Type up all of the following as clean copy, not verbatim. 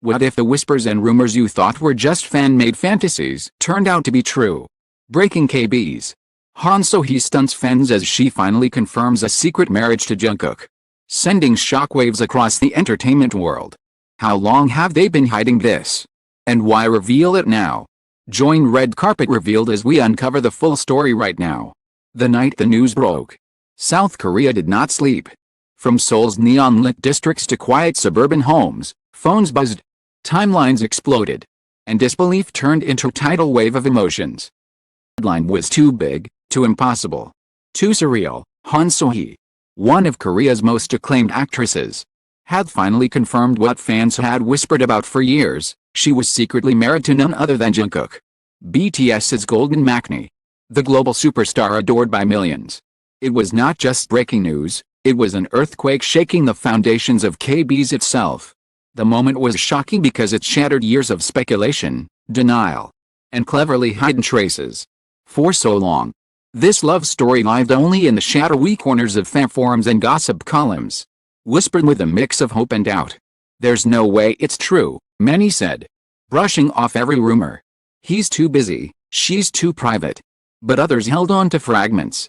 What if the whispers and rumors you thought were just fan-made fantasies turned out to be true? Breaking K-biz. Han So-hee stunts fans as she finally confirms a secret marriage to Jungkook, sending shockwaves across the entertainment world. How long have they been hiding this? And why reveal it now? Join Red Carpet Revealed as we uncover the full story right now. The night the news broke, South Korea did not sleep. From Seoul's neon-lit districts to quiet suburban homes, phones buzzed, timelines exploded, and disbelief turned into a tidal wave of emotions. The headline was too big, too impossible, too surreal. Han So-hee, one of Korea's most acclaimed actresses, had finally confirmed what fans had whispered about for years. She was secretly married to none other than Jungkook, BTS's golden maknae, the global superstar adored by millions. It was not just breaking news, it was an earthquake shaking the foundations of K-biz itself. The moment was shocking because it shattered years of speculation, denial, and cleverly hidden traces. For so long, this love story lived only in the shadowy corners of fan forums and gossip columns, whispered with a mix of hope and doubt. There's no way it's true, many said, brushing off every rumor. He's too busy, she's too private. But others held on to fragments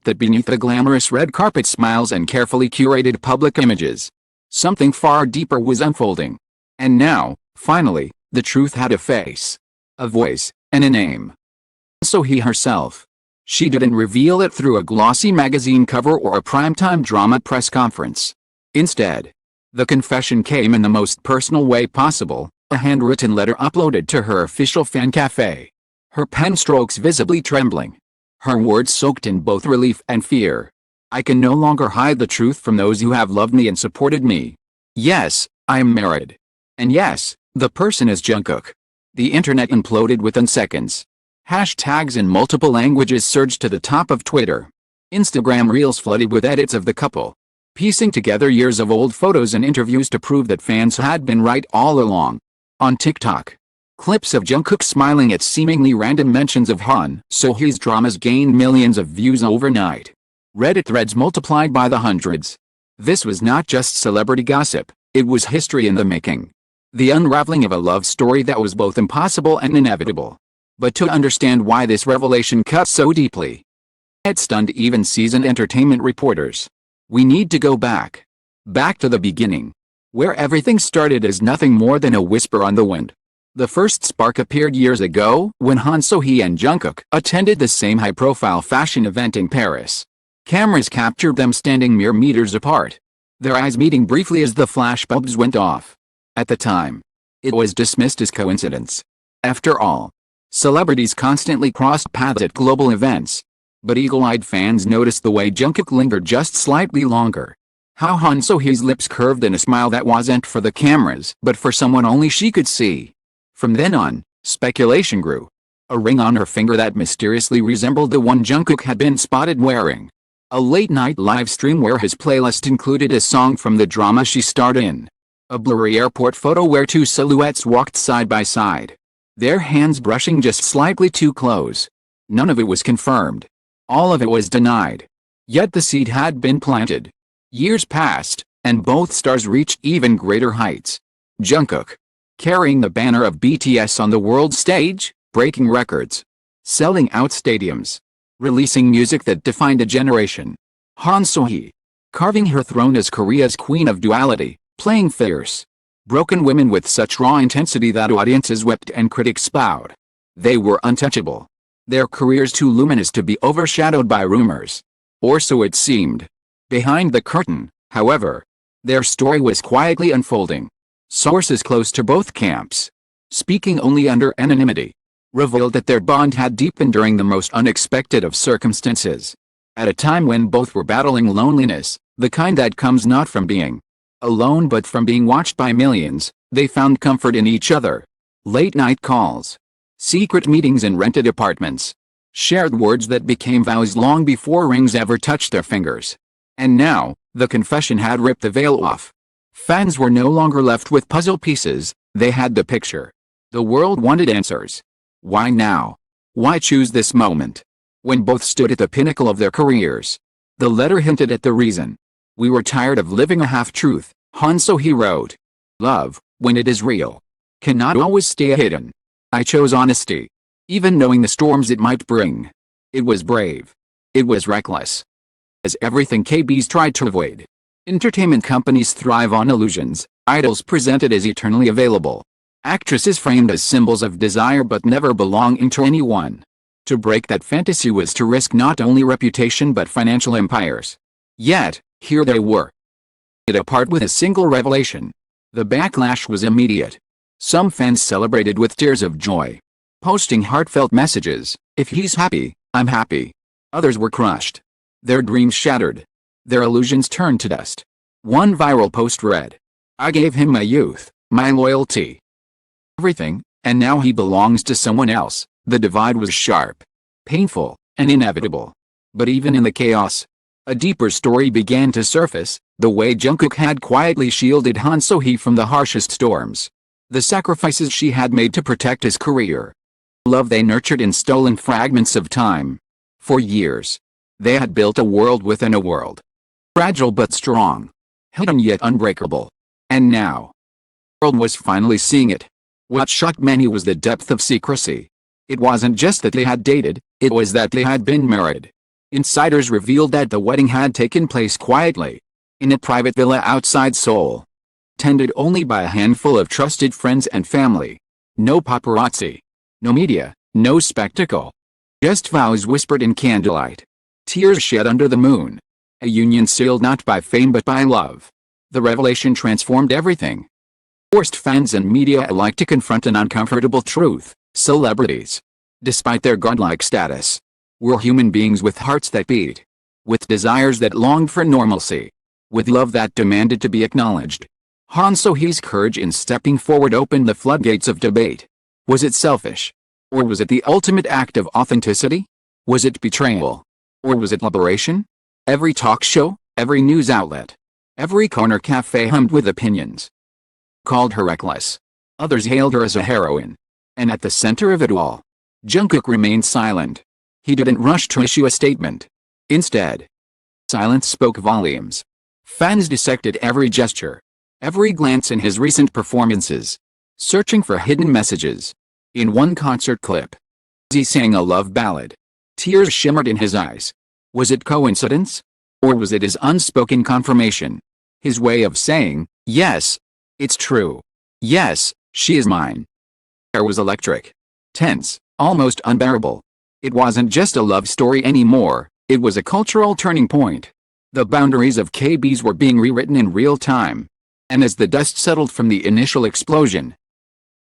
that beneath the glamorous red carpet smiles and carefully curated public images, something far deeper was unfolding. And now, finally, the truth had a face, a voice, and a name. So-hee herself. She didn't reveal it through a glossy magazine cover or a primetime drama press conference. Instead, the confession came in the most personal way possible, a handwritten letter uploaded to her official fan cafe. Her pen strokes visibly trembling. Her words soaked in both relief and fear. I can no longer hide the truth from those who have loved me and supported me. Yes, I am married. And yes, the person is Jungkook. The internet imploded within seconds. Hashtags in multiple languages surged to the top of Twitter. Instagram reels flooded with edits of the couple, piecing together years of old photos and interviews to prove that fans had been right all along. On TikTok, clips of Jungkook smiling at seemingly random mentions of Han So-hee's dramas gained millions of views overnight. Reddit threads multiplied by the hundreds. This was not just celebrity gossip, it was history in the making. The unraveling of a love story that was both impossible and inevitable. But to understand why this revelation cut so deeply, it stunned even seasoned entertainment reporters. We need to go back to the beginning, where everything started as nothing more than a whisper on the wind. The first spark appeared years ago when Han So-hee and Jungkook attended the same high-profile fashion event in Paris. Cameras captured them standing mere meters apart, their eyes meeting briefly as the flashbulbs went off. At the time, it was dismissed as coincidence. After all, celebrities constantly crossed paths at global events. But eagle-eyed fans noticed the way Jungkook lingered just slightly longer. How Han So-hee's lips curved in a smile that wasn't for the cameras but for someone only she could see. From then on, speculation grew. A ring on her finger that mysteriously resembled the one Jungkook had been spotted wearing. A late-night live stream where his playlist included a song from the drama she starred in. A blurry airport photo where two silhouettes walked side by side, their hands brushing just slightly too close. None of it was confirmed. All of it was denied. Yet the seed had been planted. Years passed, and both stars reached even greater heights. Jungkook, carrying the banner of BTS on the world stage, breaking records, selling out stadiums, releasing music that defined a generation. Han So-hee, carving her throne as Korea's queen of duality, playing fierce, broken women with such raw intensity that audiences wept and critics bowed. They were untouchable. Their careers too luminous to be overshadowed by rumors. Or so it seemed. Behind the curtain, however, their story was quietly unfolding. Sources close to both camps, speaking only under anonymity, revealed that their bond had deepened during the most unexpected of circumstances. At a time when both were battling loneliness, the kind that comes not from being alone but from being watched by millions, they found comfort in each other. Late-night calls, secret meetings in rented apartments, shared words that became vows long before rings ever touched their fingers. And now, the confession had ripped the veil off. Fans were no longer left with puzzle pieces, they had the picture. The world wanted answers. Why now? Why choose this moment? When both stood at the pinnacle of their careers. The letter hinted at the reason. We were tired of living a half-truth, Han So-hee wrote. Love, when it is real, cannot always stay hidden. I chose honesty, even knowing the storms it might bring. It was brave. It was reckless. As everything K-biz tried to avoid. Entertainment companies thrive on illusions, idols presented as eternally available. Actresses framed as symbols of desire but never belonging to anyone. To break that fantasy was to risk not only reputation but financial empires. Yet, here they were. It apart with a single revelation. The backlash was immediate. Some fans celebrated with tears of joy, posting heartfelt messages, "If he's happy, I'm happy." Others were crushed. Their dreams shattered. Their illusions turned to dust. One viral post read, "I gave him my youth, my loyalty, everything, and now he belongs to someone else." The divide was sharp, painful, and inevitable. But even in the chaos, a deeper story began to surface, the way Jungkook had quietly shielded Han So-hee from the harshest storms. The sacrifices she had made to protect his career. Love they nurtured in stolen fragments of time. For years, they had built a world within a world. Fragile but strong. Hidden yet unbreakable. And now, the world was finally seeing it. What shocked many was the depth of secrecy. It wasn't just that they had dated, it was that they had been married. Insiders revealed that the wedding had taken place quietly, in a private villa outside Seoul. Tended only by a handful of trusted friends and family. No paparazzi. No media, no spectacle. Just vows whispered in candlelight. Tears shed under the moon. A union sealed not by fame but by love. The revelation transformed everything. Forced fans and media alike to confront an uncomfortable truth. Celebrities, despite their godlike status, were human beings with hearts that beat. With desires that longed for normalcy. With love that demanded to be acknowledged. Han So-hee's courage in stepping forward opened the floodgates of debate. Was it selfish? Or was it the ultimate act of authenticity? Was it betrayal? Or was it liberation? Every talk show, every news outlet, every corner cafe hummed with opinions. Called her reckless. Others hailed her as a heroine. And at the center of it all, Jungkook remained silent. He didn't rush to issue a statement. Instead, silence spoke volumes. Fans dissected every gesture, every glance in his recent performances, searching for hidden messages. In one concert clip, he sang a love ballad. Tears shimmered in his eyes. Was it coincidence? Or was it his unspoken confirmation? His way of saying, "Yes, it's true. Yes, she is mine." The air was electric. Tense, almost unbearable. It wasn't just a love story anymore, it was a cultural turning point. The boundaries of K-biz were being rewritten in real time. And as the dust settled from the initial explosion,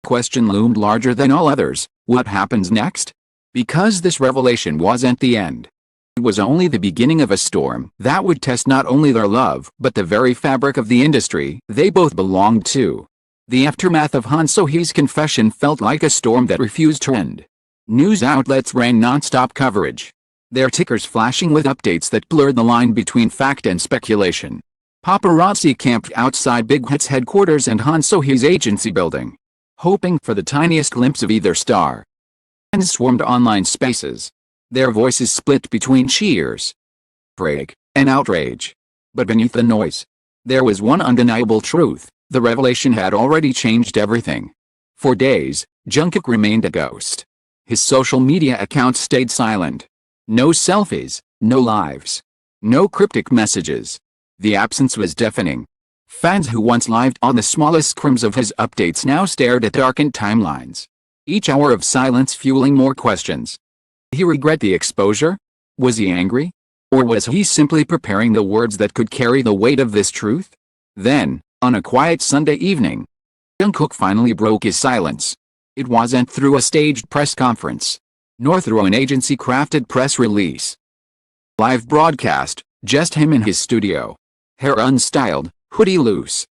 the question loomed larger than all others: what happens next? Because this revelation wasn't the end. It was only the beginning of a storm that would test not only their love but the very fabric of the industry they both belonged to. The aftermath of Han So-hee's confession felt like a storm that refused to end. News outlets ran non-stop coverage, their tickers flashing with updates that blurred the line between fact and speculation. Paparazzi camped outside Big Hit's headquarters and Han So-hee's agency building, hoping for the tiniest glimpse of either star. Fans swarmed online spaces, their voices split between cheers, praise, and outrage. But beneath the noise, there was one undeniable truth: the revelation had already changed everything. For days, Jungkook remained a ghost. His social media accounts stayed silent. No selfies, no lives, no cryptic messages. The absence was deafening. Fans who once lived on the smallest crumbs of his updates now stared at darkened timelines. Each hour of silence fueling more questions. Did he regret the exposure? Was he angry? Or was he simply preparing the words that could carry the weight of this truth? Then, on a quiet Sunday evening, Jungkook finally broke his silence. It wasn't through a staged press conference, nor through an agency-crafted press release. Live broadcast, just him in his studio. Hair unstyled, hoodie loose.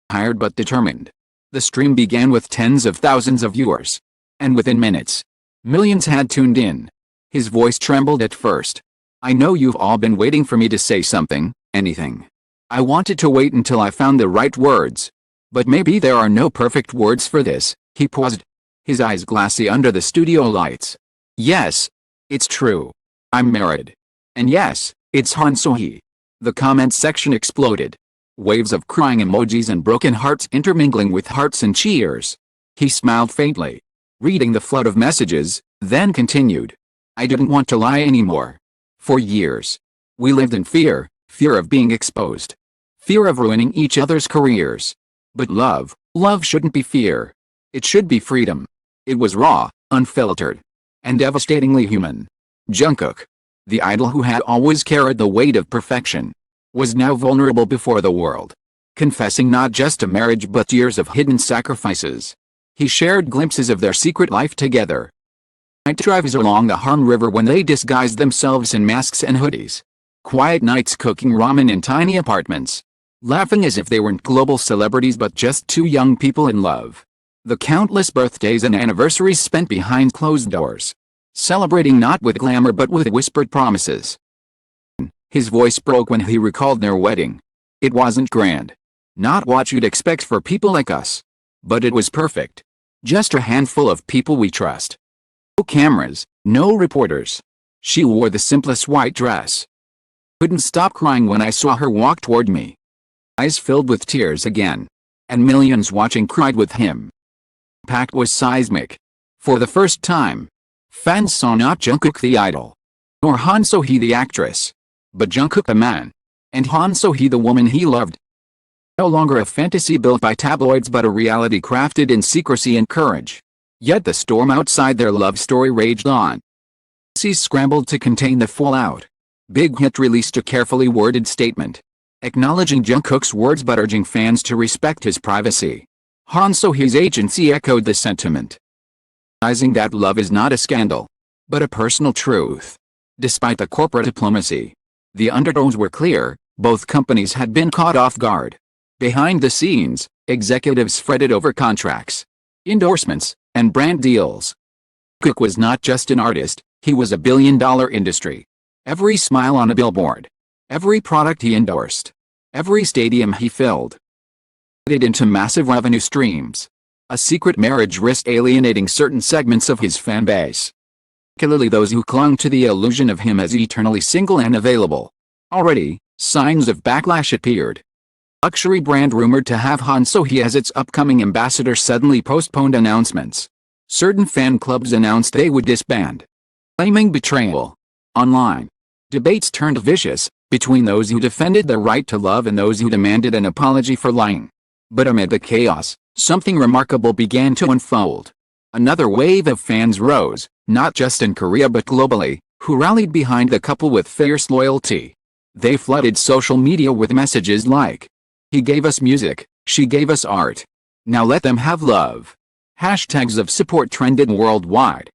Tired but determined. The stream began with tens of thousands of viewers. And within minutes, millions had tuned in. His voice trembled at first. "I know you've all been waiting for me to say something, anything. I wanted to wait until I found the right words. But maybe there are no perfect words for this." He paused, his eyes glassy under the studio lights. "Yes, it's true. I'm married. And yes, it's Han So-hee." The comment section exploded. Waves of crying emojis and broken hearts intermingling with hearts and cheers. He smiled faintly, reading the flood of messages, then continued. I didn't want to lie anymore. For years, we lived in fear, fear of being exposed, fear of ruining each other's careers. But love shouldn't be fear. It should be freedom. It was raw, unfiltered, and devastatingly human. Jungkook, the idol who had always carried the weight of perfection, was now vulnerable before the world, confessing not just a marriage but years of hidden sacrifices. He shared glimpses of their secret life together. Night drives along the Han River when they disguised themselves in masks and hoodies. Quiet nights cooking ramen in tiny apartments, laughing as if they weren't global celebrities but just two young people in love. The countless birthdays and anniversaries spent behind closed doors, celebrating not with glamour but with whispered promises. His voice broke when he recalled their wedding. It wasn't grand, not what you'd expect for people like us, but it was perfect. Just a handful of people we trust. No cameras, no reporters. She wore the simplest white dress. Couldn't stop crying when I saw her walk toward me. Eyes filled with tears again. And millions watching cried with him. Impact was seismic. For the first time, fans saw not Jungkook the idol, nor Han So-hee the actress, but Jungkook the man, and Han So-hee the woman he loved. No longer a fantasy built by tabloids but a reality crafted in secrecy and courage. Yet the storm outside their love story raged on. Agencies scrambled to contain the fallout. Big Hit released a carefully worded statement, acknowledging Jungkook's words but urging fans to respect his privacy. Han So-hee's agency echoed the sentiment, realizing that love is not a scandal, but a personal truth. Despite the corporate diplomacy, the undertones were clear. Both companies had been caught off guard. Behind the scenes, executives fretted over contracts, endorsements, and brand deals. Jungkook was not just an artist, he was a billion-dollar industry. Every smile on a billboard, every product he endorsed, every stadium he filled, it into massive revenue streams. A secret marriage risked alienating certain segments of his fan base, particularly those who clung to the illusion of him as eternally single and available. Already, signs of backlash appeared. Luxury brand rumored to have Han So-hee as its upcoming ambassador suddenly postponed announcements. Certain fan clubs announced they would disband, claiming betrayal. Online, debates turned vicious, between those who defended the right to love and those who demanded an apology for lying. But amid the chaos, something remarkable began to unfold. Another wave of fans rose, not just in Korea but globally, who rallied behind the couple with fierce loyalty. They flooded social media with messages like, "He gave us music, she gave us art. Now let them have love." Hashtags of support trended worldwide,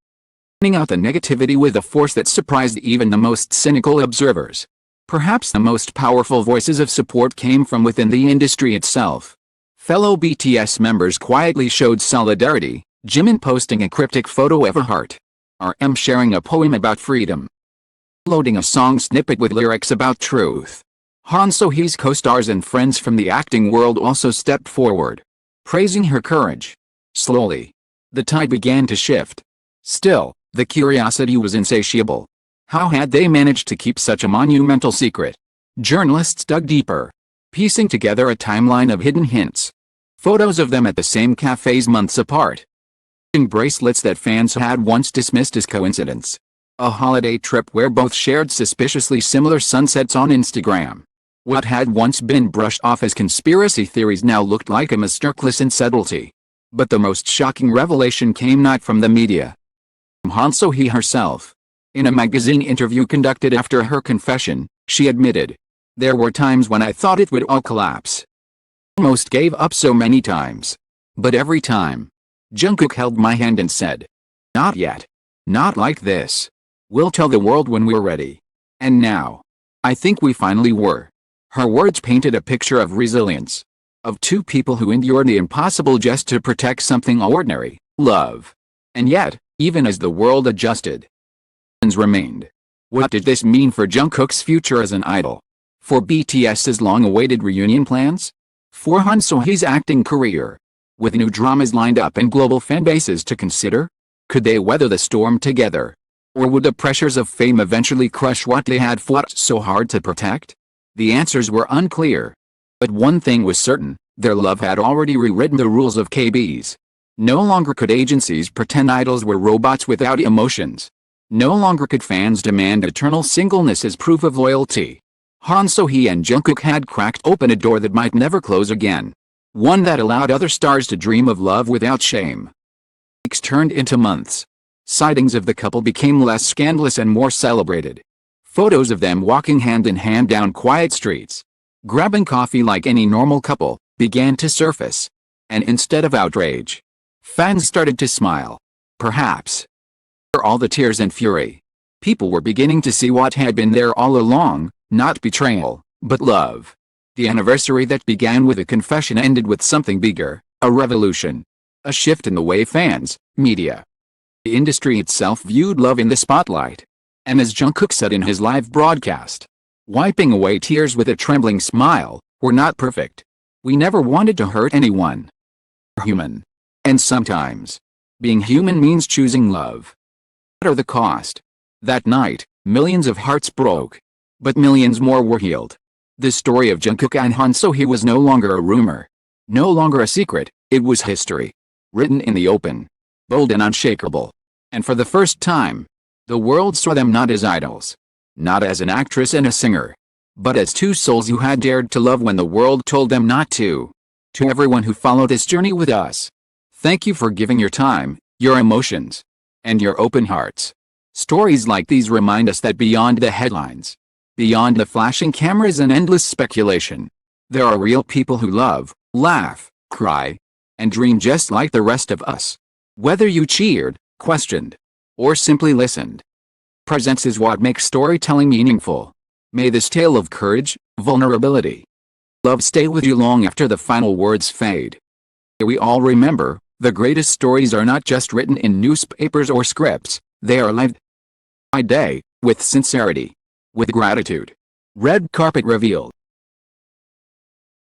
turning out the negativity with a force that surprised even the most cynical observers. Perhaps the most powerful voices of support came from within the industry itself. Fellow BTS members quietly showed solidarity, Jimin posting a cryptic photo of a heart, RM sharing a poem about freedom, loading a song snippet with lyrics about truth. Han So-hee's co-stars and friends from the acting world also stepped forward, praising her courage. Slowly, the tide began to shift. Still, the curiosity was insatiable. How had they managed to keep such a monumental secret? Journalists dug deeper, piecing together a timeline of hidden hints. Photos of them at the same cafes months apart. Bracelets that fans had once dismissed as coincidence. A holiday trip where both shared suspiciously similar sunsets on Instagram. What had once been brushed off as conspiracy theories now looked like a masterclass in subtlety. But the most shocking revelation came not from the media, from Han So-hee herself. In a magazine interview conducted after her confession, she admitted, "There were times when I thought it would all collapse. Almost gave up so many times. But every time, Jungkook held my hand and said, 'Not yet. Not like this. We'll tell the world when we're ready.' And now, I think we finally were." Her words painted a picture of resilience, of two people who endured the impossible just to protect something ordinary, love. And yet, even as the world adjusted, questions remained. What did this mean for Jungkook's future as an idol? For BTS's long-awaited reunion plans? For Han So-hee's acting career? With new dramas lined up and global fan bases to consider? Could they weather the storm together? Or would the pressures of fame eventually crush what they had fought so hard to protect? The answers were unclear. But one thing was certain, their love had already rewritten the rules of K-biz. No longer could agencies pretend idols were robots without emotions. No longer could fans demand eternal singleness as proof of loyalty. Han So-hee and Jungkook had cracked open a door that might never close again. One that allowed other stars to dream of love without shame. Weeks turned into months. Sightings of the couple became less scandalous and more celebrated. Photos of them walking hand in hand down quiet streets, grabbing coffee like any normal couple, began to surface. And instead of outrage, fans started to smile. Perhaps, for all the tears and fury, people were beginning to see what had been there all along, not betrayal, but love. The anniversary that began with a confession ended with something bigger, a revolution. A shift in the way fans, media, the industry itself viewed love in the spotlight. And as Jungkook said in his live broadcast, wiping away tears with a trembling smile, "We're not perfect. We never wanted to hurt anyone. We're human. And sometimes, being human means choosing love. What are the cost?" That night, millions of hearts broke. But millions more were healed. The story of Jungkook and Han So-hee was no longer a rumor. No longer a secret, it was history. Written in the open. Bold and unshakable. And for the first time, the world saw them not as idols. Not as an actress and a singer. But as two souls who had dared to love when the world told them not to. To everyone who followed this journey with us, thank you for giving your time, your emotions, and your open hearts. Stories like these remind us that beyond the headlines, beyond the flashing cameras and endless speculation, there are real people who love, laugh, cry, and dream just like the rest of us. Whether you cheered, questioned, or simply listened, presence is what makes storytelling meaningful. May this tale of courage, vulnerability, love stay with you long after the final words fade. We all remember, the greatest stories are not just written in newspapers or scripts, they are lived by day, with sincerity, with gratitude. Red carpet revealed.